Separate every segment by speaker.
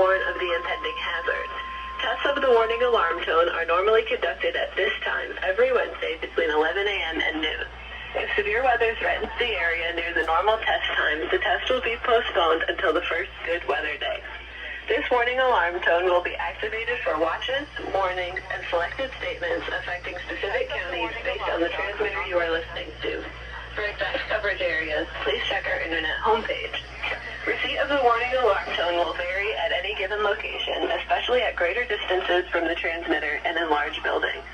Speaker 1: warn of the impending hazard. Tests of the warning alarm tone are normally conducted at this time every Wednesday between 11 a.m. and noon. If severe weather threatens the area near the normal test time, the test will be postponed until the first good weather day. This warning alarm tone will be activated for watches, warnings, and selected statements affecting specific counties based on the transmitter you are listening to. For exact coverage areas, please check our internet homepage. Receipt of the warning alarm tone will vary at any given location, especially at greater distances from the transmitter and in large buildings.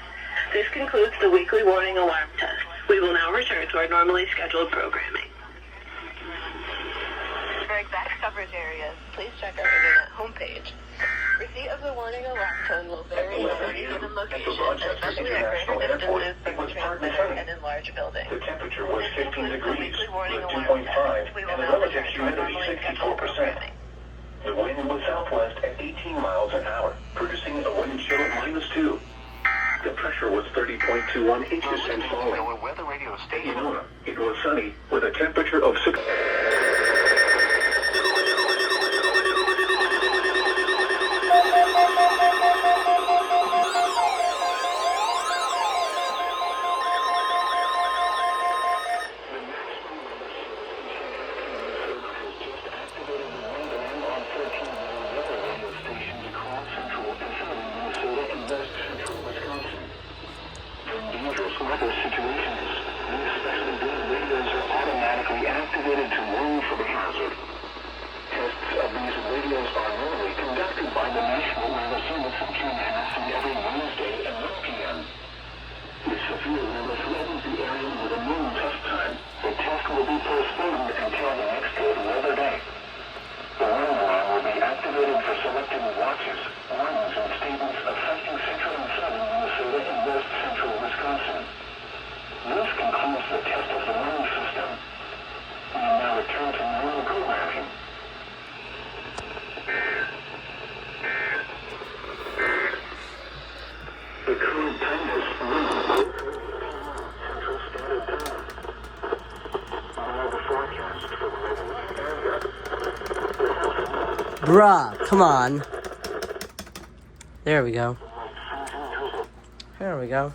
Speaker 1: This concludes the weekly warning alarm test. We will now return to our normally scheduled programming. For exact coverage areas, please check our internet homepage. Receipt of the warning alarm tone will vary at any given location, especially at greater distances from the transmitter and in large buildings.
Speaker 2: The temperature was 15 degrees with 2.5 and the relative humidity 64%. The wind was southwest at 18 miles an hour, producing a wind chill of -2. The pressure was 30.21 inches and falling.
Speaker 3: Weather radio station.
Speaker 2: In Ona, it was sunny with a temperature of 6.
Speaker 3: Weather situations, these specially built radios are automatically activated to warn for the hazard. Tests of these radios are normally conducted by the National Weather Service in Chanhassen every Wednesday at 1 p.m. If severe weather threatens the area with a known test time, the test will be postponed until the next good weather day. The warning alarm will be activated for selected watches, warnings, and statements affecting central and southern Minnesota and west central Wisconsin. This concludes the test of the warning system. We now return to normal programming. The current time is Central Standard Time. Now the forecast for the Midwest area.
Speaker 4: Bruh, come on. There we go. There we go.